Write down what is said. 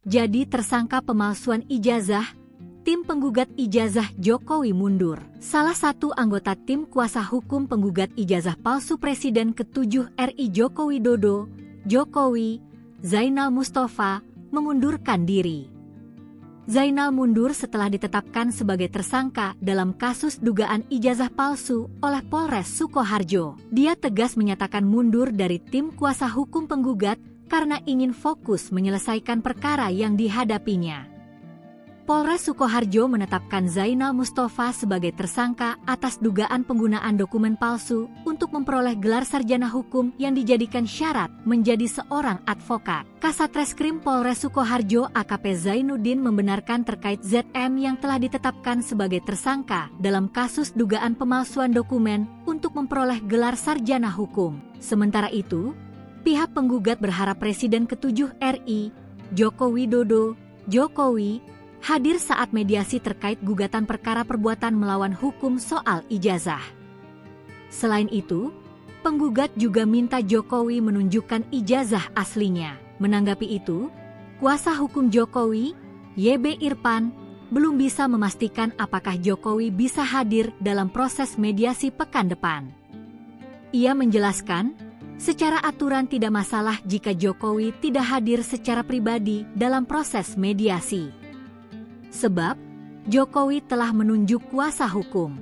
Jadi tersangka pemalsuan ijazah, tim penggugat ijazah Jokowi mundur. Salah satu anggota tim kuasa hukum penggugat ijazah palsu Presiden ke-7 RI Joko Widodo, Jokowi, Zainal Mustafa, mengundurkan diri. Zainal mundur setelah ditetapkan sebagai tersangka dalam kasus dugaan ijazah palsu oleh Polres Sukoharjo. Dia tegas menyatakan mundur dari tim kuasa hukum penggugat karena ingin fokus menyelesaikan perkara yang dihadapinya. Polres Sukoharjo menetapkan Zainal Mustafa sebagai tersangka atas dugaan penggunaan dokumen palsu untuk memperoleh gelar sarjana hukum yang dijadikan syarat menjadi seorang advokat. Kasat Reskrim Polres Sukoharjo AKP Zainuddin membenarkan terkait ZM yang telah ditetapkan sebagai tersangka dalam kasus dugaan pemalsuan dokumen untuk memperoleh gelar sarjana hukum. Sementara itu, pihak penggugat berharap Presiden ke-7 RI, Joko Widodo, Jokowi, hadir saat mediasi terkait gugatan perkara perbuatan melawan hukum soal ijazah. Selain itu, penggugat juga minta Jokowi menunjukkan ijazah aslinya. Menanggapi itu, kuasa hukum Jokowi, YB Irfan, belum bisa memastikan apakah Jokowi bisa hadir dalam proses mediasi pekan depan. Ia menjelaskan, secara aturan tidak masalah jika Jokowi tidak hadir secara pribadi dalam proses mediasi. Sebab, Jokowi telah menunjuk kuasa hukum.